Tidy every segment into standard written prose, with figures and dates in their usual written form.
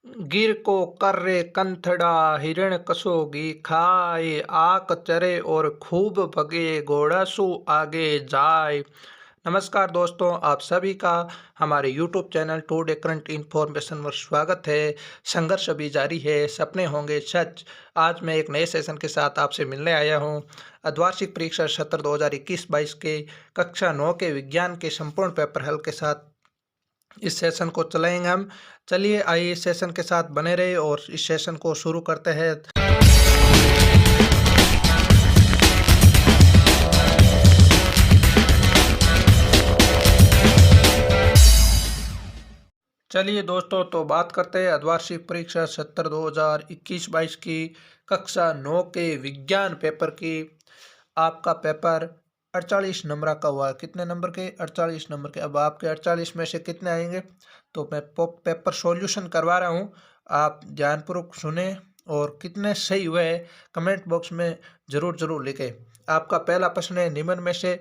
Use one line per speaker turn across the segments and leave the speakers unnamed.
गिर को कर्रे कंथड़ा हिरण कसोगी खाए आक चरे और खूब भगे घोड़ा सु आगे जाए। नमस्कार दोस्तों, आप सभी का हमारे YouTube channel today current information में स्वागत है। संघर्ष अभी जारी है, सपने होंगे सच। आज मैं एक नए सेशन के साथ आपसे मिलने आया हूं। अर्धवार्षिक परीक्षा सत्र 2021-22 के कक्षा 9 के विज्ञान के संपूर्ण पेपर हल के साथ इस सेशन को चलाएंगे हम। चलिए आइए इस सेशन के साथ बने रहे और इस सेशन को शुरू करते हैं। चलिए दोस्तों, तो बात करते हैं अर्धवार्षिक परीक्षा सत्र 2021-22 की कक्षा 9 के विज्ञान पेपर की। आपका पेपर 48 नंबर का हुआ है। कितने नंबर के? 48 नंबर के। अब आपके 48 में से कितने आएंगे, तो मैं पेपर सॉल्यूशन करवा रहा हूँ, आप ध्यानपूर्वक सुने और कितने सही हुए कमेंट बॉक्स में ज़रूर लिखें। आपका पहला प्रश्न है, निम्न में से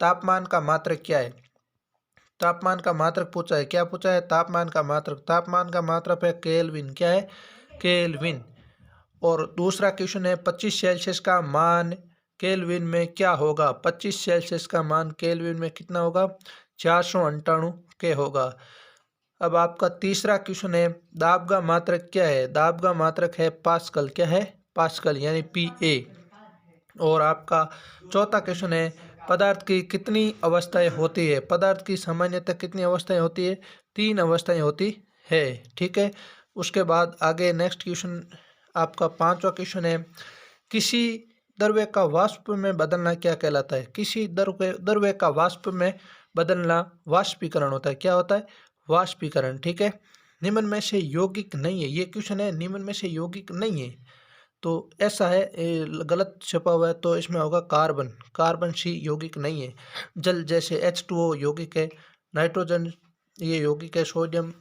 तापमान का मात्रक क्या है? तापमान का मात्रक पूछा है। क्या पूछा है? तापमान का मात्रक। तापमान का मात्रक है केल्विन। क्या है? केल्विन। और दूसरा क्वेश्चन है, 25 सेल्सियस का मान केल्विन में क्या होगा? 25 सेल्सियस का मान केल्विन में कितना होगा? 498 के होगा। अब आपका तीसरा क्वेश्चन है, दाब का मात्रक क्या है? दाब का मात्रक है पास्कल। क्या है? पास्कल यानी PA। और आपका चौथा क्वेश्चन है, पदार्थ की कितनी अवस्थाएं होती है? पदार्थ की सामान्यतः कितनी अवस्थाएं होती है? 3 अवस्थाएं होती है। ठीक है। उसके बाद आगे नेक्स्ट क्वेश्चन, आपका पांचवा क्वेश्चन है, किसी द्रव्य का वाष्प में बदलना क्या कहलाता है? किसी द्रव्य का वाष्प में बदलना वाष्पीकरण होता है। क्या होता है? वाष्पीकरण। ठीक है। निम्न में से यौगिक नहीं है। ये क्वेश्चन है, निम्न में से यौगिक नहीं है, तो ऐसा है, गलत छपा हुआ है, तो इसमें होगा कार्बन। कार्बन सी यौगिक नहीं है। जल जैसे H2O यौगिक है, नाइट्रोजन ये यौगिक है, सोडियम।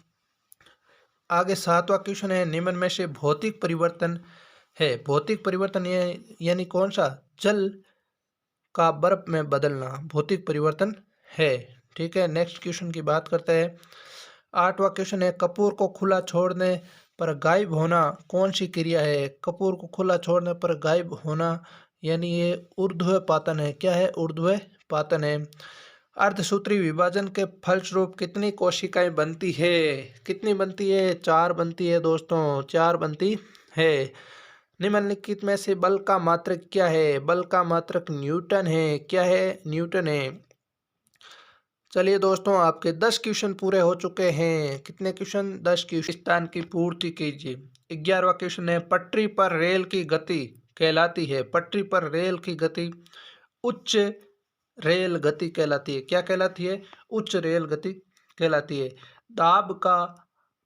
आगे सातवां क्वेश्चन है, निम्न में से भौतिक परिवर्तन है। भौतिक परिवर्तन ये यानी कौन सा? जल का बर्फ में बदलना भौतिक परिवर्तन है। ठीक है। नेक्स्ट क्वेश्चन की बात करते हैं। आठवां क्वेश्चन है, कपूर को खुला छोड़ने पर गायब होना कौन सी क्रिया है? कपूर को खुला छोड़ने पर गायब होना यानी ये ऊर्ध्वपातन है। क्या है? ऊर्ध्वपातन है। अर्धसूत्री विभाजन के फलस्वरूप कितनी कोशिकाएं बनती है? कितनी बनती है? 4 बनती है दोस्तों, 4 बनती है। निम्नलिखित में से बल का मात्रक क्या है? बल का मात्रक न्यूटन है। क्या है? न्यूटन है। चलिए दोस्तों, आपके 10 क्वेश्चन पूरे हो चुके हैं। कितने क्वेश्चन? 10 क्वेश्चन। स्थान की पूर्ति कीजिए। 11वां क्वेश्चन है, पटरी पर रेल की गति कहलाती है। पटरी पर रेल की गति उच्च रेल गति कहलाती है। क्या कहलाती है? उच्च रेल गति कहलाती है।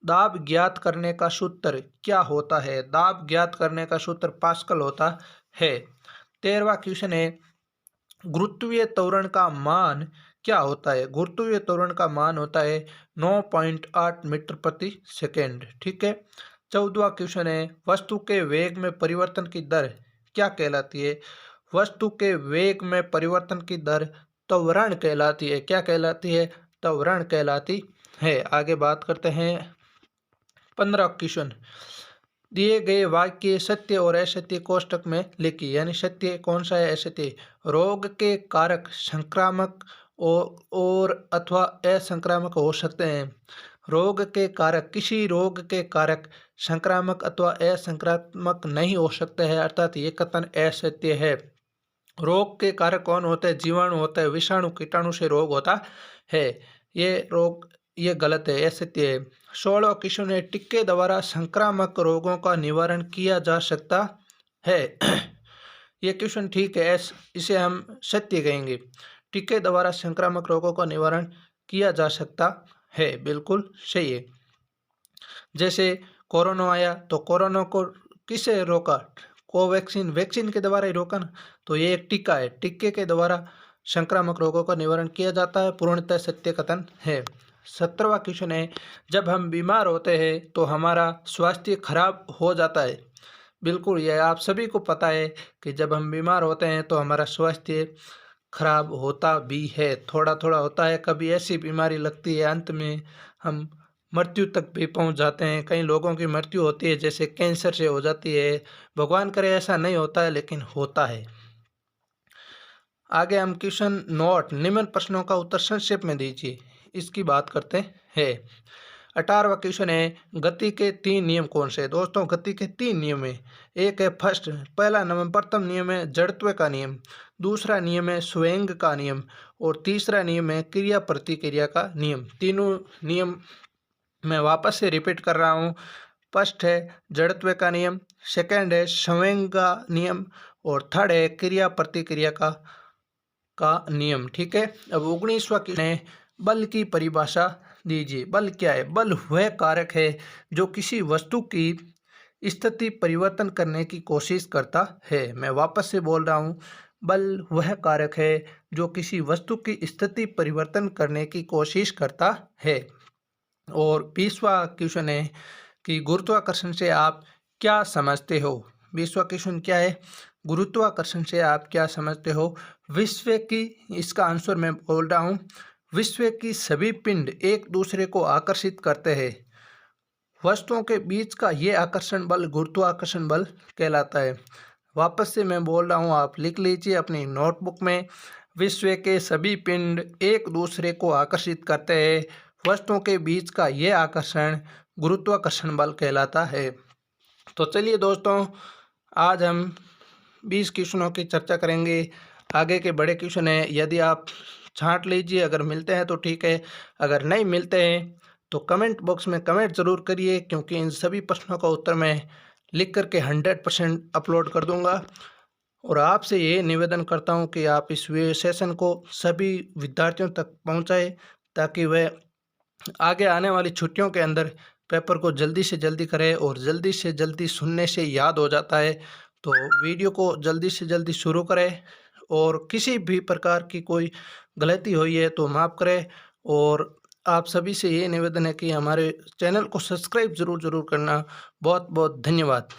दाब ज्ञात करने का सूत्र क्या होता है? दाब ज्ञात करने का सूत्र पास्कल होता है। 13वां क्वेश्चन है, गुरुत्वीय त्वरण का मान क्या होता है? गुरुत्वीय त्वरण का मान होता है 9.8 मीटर प्रति सेकेंड। ठीक है। 14वां क्वेश्चन है, वस्तु के वेग में परिवर्तन की दर क्या कहलाती है? वस्तु के वेग में परिवर्तन की दर त्वरण कहलाती है। क्या कहलाती है? त्वरण कहलाती है। आगे बात करते हैं 15 क्वेश्चन, दिए गए वाक्य सत्य और असत्य कोष्टक में लिखिए। यानी सत्य कौन सा है, असत्य? रोग के कारक संक्रामक और अथवा असंक्रामक हो सकते हैं। रोग के कारक, किसी रोग के कारक संक्रामक अथवा असंक्रामक नहीं हो सकते हैं, अर्थात ये कथन असत्य है। रोग के कारक कौन होते हैं? जीवाणु होता है, विषाणु कीटाणु से रोग होता है। ये गलत है, असत्य है। 16 क्वेश्चन है, टीके द्वारा संक्रामक रोगों का निवारण किया जा सकता है। ये क्वेश्चन ठीक है, इसे हम सत्य कहेंगे। टीके द्वारा संक्रामक रोगों का निवारण किया जा सकता है, बिल्कुल सही है। जैसे कोरोना आया तो कोरोना को किसे रोका? कोवैक्सीन, वैक्सीन के द्वारा ही रोका ना। तो ये एक टीका है, टीके के द्वारा संक्रामक रोगों का निवारण किया जाता है, पूर्णतः सत्य कथन है। 17वां क्वेश्चन है, जब हम बीमार होते हैं तो हमारा स्वास्थ्य खराब हो जाता है। बिल्कुल, यह आप सभी को पता है कि जब हम बीमार होते हैं तो हमारा स्वास्थ्य खराब होता भी है, थोड़ा थोड़ा होता है। कभी ऐसी बीमारी लगती है अंत में हम मृत्यु तक भी पहुंच जाते हैं। कई लोगों की मृत्यु होती है, जैसे कैंसर से हो जाती है। भगवान करे ऐसा नहीं होता है, लेकिन होता है। आगे हम क्वेश्चन नोट, निम्न प्रश्नों का उत्तर संक्षेप में दीजिए, इसकी बात करते हैं। 18वां क्वेश्चन है, गति के 3 नियम कौन से हैं? दोस्तों, गति के 3 नियम है। एक है फर्स्ट, पहला नंबर प्रथम नियम है जड़त्व का नियम, दूसरा नियम है स्वेंग का नियम, और तीसरा नियम है क्रिया प्रतिक्रिया का नियम। तीनों नियम मैं वापस से रिपीट कर रहा हूँ। फर्स्ट है जड़त्व का नियम, सेकंड है संवेग का नियम, और थर्ड है क्रिया प्रतिक्रिया का नियम। ठीक है। अब 19वां क्वेश्चन है, बल की परिभाषा दीजिए। बल क्या है? बल वह कारक है जो किसी वस्तु की स्थिति परिवर्तन करने की कोशिश करता है। मैं वापस से बोल रहा हूँ, बल वह कारक है जो किसी वस्तु की स्थिति परिवर्तन करने की कोशिश करता है। और 20वां क्वेश्चन है कि गुरुत्वाकर्षण से आप क्या समझते हो? 20वां क्वेश्चन क्या है? गुरुत्वाकर्षण से आप क्या समझते हो? विश्व की, इसका आंसर मैं बोल रहा हूँ, विश्व की सभी पिंड एक दूसरे को आकर्षित करते हैं। वस्तुओं के बीच का ये आकर्षण बल गुरुत्वाकर्षण बल कहलाता है। वापस से मैं बोल रहा हूँ, आप लिख लीजिए अपनी नोटबुक में। विश्व के सभी पिंड एक दूसरे को आकर्षित करते हैं। वस्तुओं के बीच का ये आकर्षण गुरुत्वाकर्षण बल कहलाता है। तो चलिए दोस्तों, आज हम 20 क्वेश्चनों की चर्चा करेंगे। आगे के बड़े क्वेश्चन हैं, यदि आप छांट लीजिए, अगर मिलते हैं तो ठीक है, अगर नहीं मिलते हैं तो कमेंट बॉक्स में कमेंट ज़रूर करिए, क्योंकि इन सभी प्रश्नों का उत्तर मैं लिख करके 100% अपलोड कर दूंगा। और आपसे ये निवेदन करता हूं कि आप इस सेशन को सभी विद्यार्थियों तक पहुंचाएं, ताकि वह आगे आने वाली छुट्टियों के अंदर पेपर को जल्दी से जल्दी करें। और जल्दी से जल्दी सुनने से याद हो जाता है, तो वीडियो को जल्दी से जल्दी शुरू करें। और किसी भी प्रकार की कोई गलती हुई है तो माफ़ करें। और आप सभी से ये निवेदन है कि हमारे चैनल को सब्सक्राइब ज़रूर करना। बहुत बहुत धन्यवाद।